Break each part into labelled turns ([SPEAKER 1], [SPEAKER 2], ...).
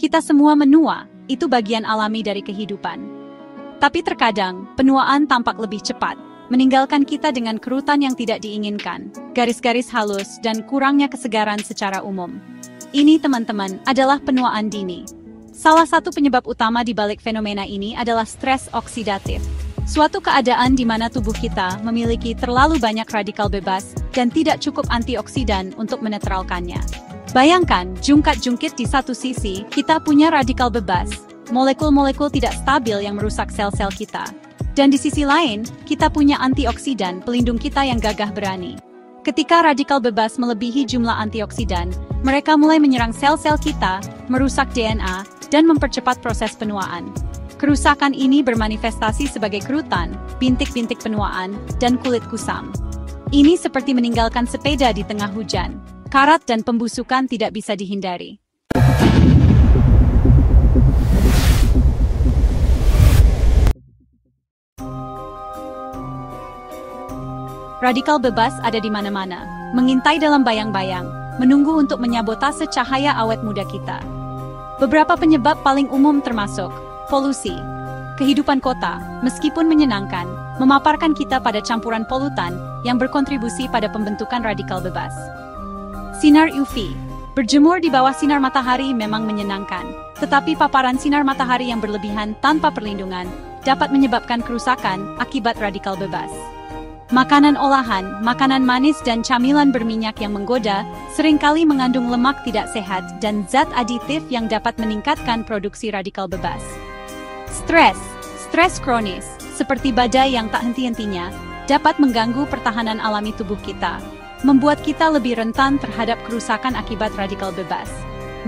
[SPEAKER 1] Kita semua menua, itu bagian alami dari kehidupan. Tapi terkadang, penuaan tampak lebih cepat, meninggalkan kita dengan kerutan yang tidak diinginkan, garis-garis halus, dan kurangnya kesegaran secara umum. Ini, teman-teman, adalah penuaan dini. Salah satu penyebab utama di balik fenomena ini adalah stres oksidatif. Suatu keadaan di mana tubuh kita memiliki terlalu banyak radikal bebas dan tidak cukup antioksidan untuk menetralkannya. Bayangkan, jungkat-jungkit di satu sisi, kita punya radikal bebas, molekul-molekul tidak stabil yang merusak sel-sel kita. Dan di sisi lain, kita punya antioksidan pelindung kita yang gagah berani. Ketika radikal bebas melebihi jumlah antioksidan, mereka mulai menyerang sel-sel kita, merusak DNA, dan mempercepat proses penuaan. Kerusakan ini bermanifestasi sebagai kerutan, bintik-bintik penuaan, dan kulit kusam. Ini seperti meninggalkan sepeda di tengah hujan. Karat dan pembusukan tidak bisa dihindari. Radikal bebas ada di mana-mana, mengintai dalam bayang-bayang, menunggu untuk menyabotase cahaya awet muda kita. Beberapa penyebab paling umum termasuk polusi. Kehidupan kota, meskipun menyenangkan, memaparkan kita pada campuran polutan yang berkontribusi pada pembentukan radikal bebas. Sinar UV. Berjemur di bawah sinar matahari memang menyenangkan, tetapi paparan sinar matahari yang berlebihan tanpa perlindungan dapat menyebabkan kerusakan akibat radikal bebas. Makanan olahan, makanan manis dan camilan berminyak yang menggoda seringkali mengandung lemak tidak sehat dan zat aditif yang dapat meningkatkan produksi radikal bebas. Stres kronis, seperti badai yang tak henti-hentinya, dapat mengganggu pertahanan alami tubuh kita, membuat kita lebih rentan terhadap kerusakan akibat radikal bebas.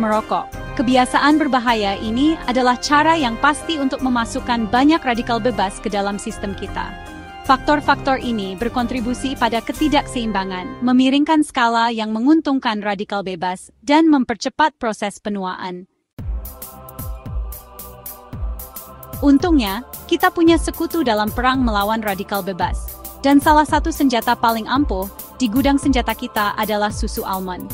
[SPEAKER 1] Merokok. Kebiasaan berbahaya ini adalah cara yang pasti untuk memasukkan banyak radikal bebas ke dalam sistem kita. Faktor-faktor ini berkontribusi pada ketidakseimbangan, memiringkan skala yang menguntungkan radikal bebas, dan mempercepat proses penuaan. Untungnya, kita punya sekutu dalam perang melawan radikal bebas. Dan salah satu senjata paling ampuh di gudang senjata kita adalah susu almond.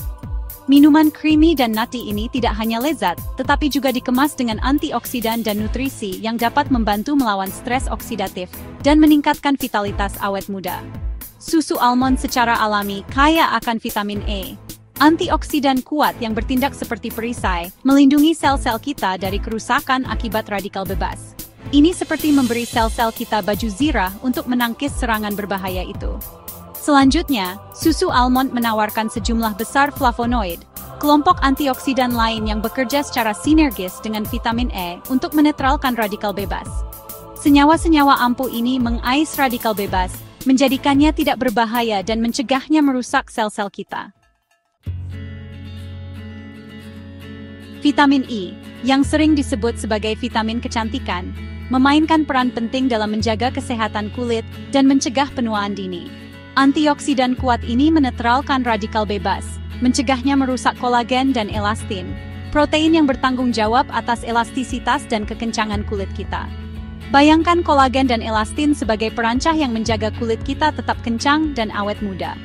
[SPEAKER 1] Minuman creamy dan nutty ini tidak hanya lezat, tetapi juga dikemas dengan antioksidan dan nutrisi yang dapat membantu melawan stres oksidatif dan meningkatkan vitalitas awet muda. Susu almond secara alami kaya akan vitamin E. Antioksidan kuat yang bertindak seperti perisai, melindungi sel-sel kita dari kerusakan akibat radikal bebas. Ini seperti memberi sel-sel kita baju zirah untuk menangkis serangan berbahaya itu. Selanjutnya, susu almond menawarkan sejumlah besar flavonoid, kelompok antioksidan lain yang bekerja secara sinergis dengan vitamin E untuk menetralkan radikal bebas. Senyawa-senyawa ampuh ini mengais radikal bebas, menjadikannya tidak berbahaya dan mencegahnya merusak sel-sel kita. Vitamin E, yang sering disebut sebagai vitamin kecantikan, memainkan peran penting dalam menjaga kesehatan kulit dan mencegah penuaan dini. Antioksidan kuat ini menetralkan radikal bebas, mencegahnya merusak kolagen dan elastin, protein yang bertanggung jawab atas elastisitas dan kekencangan kulit kita. Bayangkan kolagen dan elastin sebagai perancah yang menjaga kulit kita tetap kencang dan awet muda.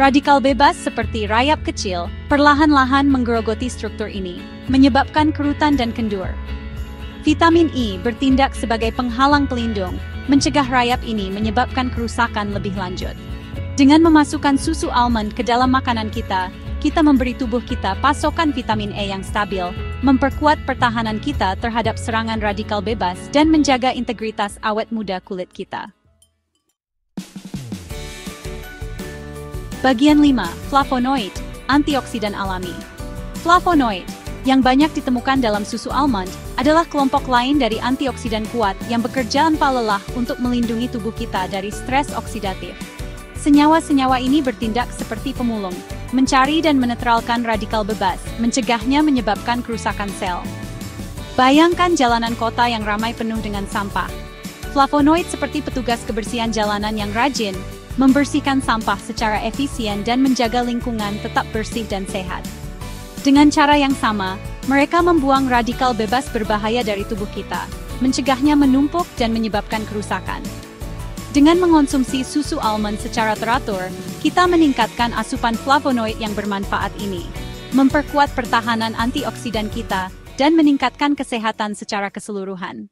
[SPEAKER 1] Radikal bebas seperti rayap kecil, perlahan-lahan menggerogoti struktur ini, menyebabkan kerutan dan kendur. Vitamin E bertindak sebagai penghalang pelindung, mencegah rayap ini menyebabkan kerusakan lebih lanjut. Dengan memasukkan susu almond ke dalam makanan kita memberi tubuh kita pasokan vitamin E yang stabil, memperkuat pertahanan kita terhadap serangan radikal bebas dan menjaga integritas awet muda kulit kita. Bagian 5. Flavonoid, antioksidan alami. Flavonoid, yang banyak ditemukan dalam susu almond, adalah kelompok lain dari antioksidan kuat yang bekerja tanpa lelah untuk melindungi tubuh kita dari stres oksidatif. Senyawa-senyawa ini bertindak seperti pemulung, mencari dan menetralkan radikal bebas, mencegahnya menyebabkan kerusakan sel. Bayangkan jalanan kota yang ramai penuh dengan sampah. Flavonoid seperti petugas kebersihan jalanan yang rajin, membersihkan sampah secara efisien dan menjaga lingkungan tetap bersih dan sehat. Dengan cara yang sama, mereka membuang radikal bebas berbahaya dari tubuh kita, mencegahnya menumpuk dan menyebabkan kerusakan. Dengan mengonsumsi susu almond secara teratur, kita meningkatkan asupan flavonoid yang bermanfaat ini, memperkuat pertahanan antioksidan kita, dan meningkatkan kesehatan secara keseluruhan.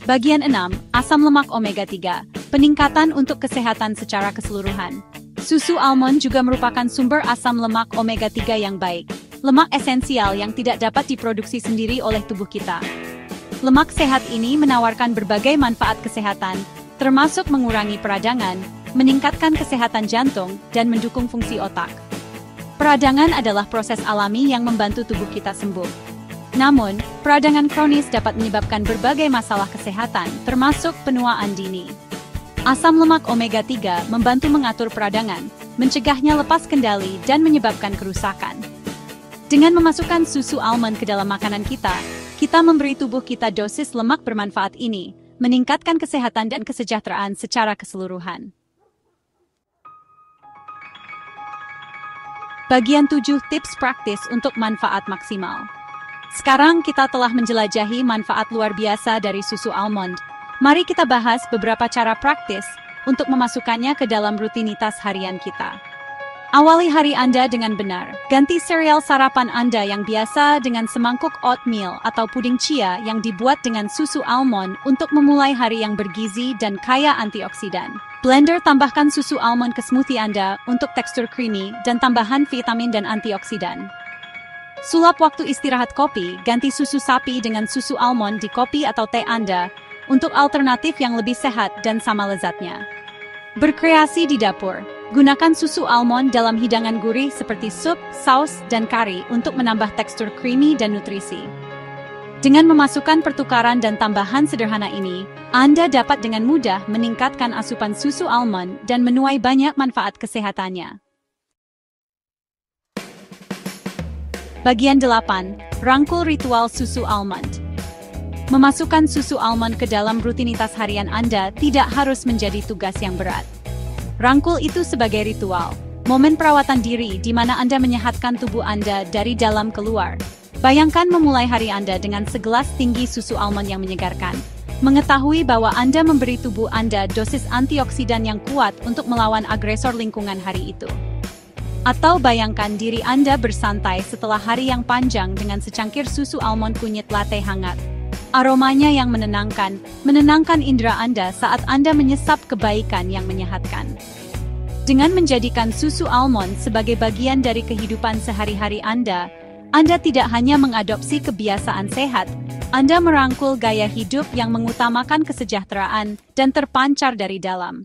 [SPEAKER 1] Bagian 6, asam lemak omega 3, peningkatan untuk kesehatan secara keseluruhan. Susu almond juga merupakan sumber asam lemak omega 3 yang baik, lemak esensial yang tidak dapat diproduksi sendiri oleh tubuh kita. Lemak sehat ini menawarkan berbagai manfaat kesehatan, termasuk mengurangi peradangan, meningkatkan kesehatan jantung, dan mendukung fungsi otak. Peradangan adalah proses alami yang membantu tubuh kita sembuh. Namun, peradangan kronis dapat menyebabkan berbagai masalah kesehatan, termasuk penuaan dini. Asam lemak omega 3 membantu mengatur peradangan, mencegahnya lepas kendali dan menyebabkan kerusakan. Dengan memasukkan susu almond ke dalam makanan kita memberi tubuh kita dosis lemak bermanfaat ini, meningkatkan kesehatan dan kesejahteraan secara keseluruhan. Bagian 7, tips praktis untuk manfaat maksimal. Sekarang kita telah menjelajahi manfaat luar biasa dari susu almond. Mari kita bahas beberapa cara praktis untuk memasukkannya ke dalam rutinitas harian kita. Awali hari Anda dengan benar. Ganti sereal sarapan Anda yang biasa dengan semangkuk oatmeal atau puding chia yang dibuat dengan susu almond untuk memulai hari yang bergizi dan kaya antioksidan. Blender tambahkan susu almond ke smoothie Anda untuk tekstur creamy dan tambahan vitamin dan antioksidan. Sulap waktu istirahat kopi, ganti susu sapi dengan susu almond di kopi atau teh Anda untuk alternatif yang lebih sehat dan sama lezatnya. Berkreasi di dapur. Gunakan susu almond dalam hidangan gurih seperti sup, saus, dan kari untuk menambah tekstur creamy dan nutrisi. Dengan memasukkan pertukaran dan tambahan sederhana ini, Anda dapat dengan mudah meningkatkan asupan susu almond dan menuai banyak manfaat kesehatannya. Bagian 8, rangkul ritual susu almond. Memasukkan susu almond ke dalam rutinitas harian Anda tidak harus menjadi tugas yang berat. Rangkul itu sebagai ritual, momen perawatan diri di mana Anda menyehatkan tubuh Anda dari dalam keluar. Bayangkan memulai hari Anda dengan segelas tinggi susu almond yang menyegarkan. Mengetahui bahwa Anda memberi tubuh Anda dosis antioksidan yang kuat untuk melawan agresor lingkungan hari itu. Atau bayangkan diri Anda bersantai setelah hari yang panjang dengan secangkir susu almond kunyit latte hangat. Aromanya yang menenangkan indera Anda saat Anda menyesap kebaikan yang menyehatkan. Dengan menjadikan susu almond sebagai bagian dari kehidupan sehari-hari Anda tidak hanya mengadopsi kebiasaan sehat, Anda merangkul gaya hidup yang mengutamakan kesejahteraan dan terpancar dari dalam.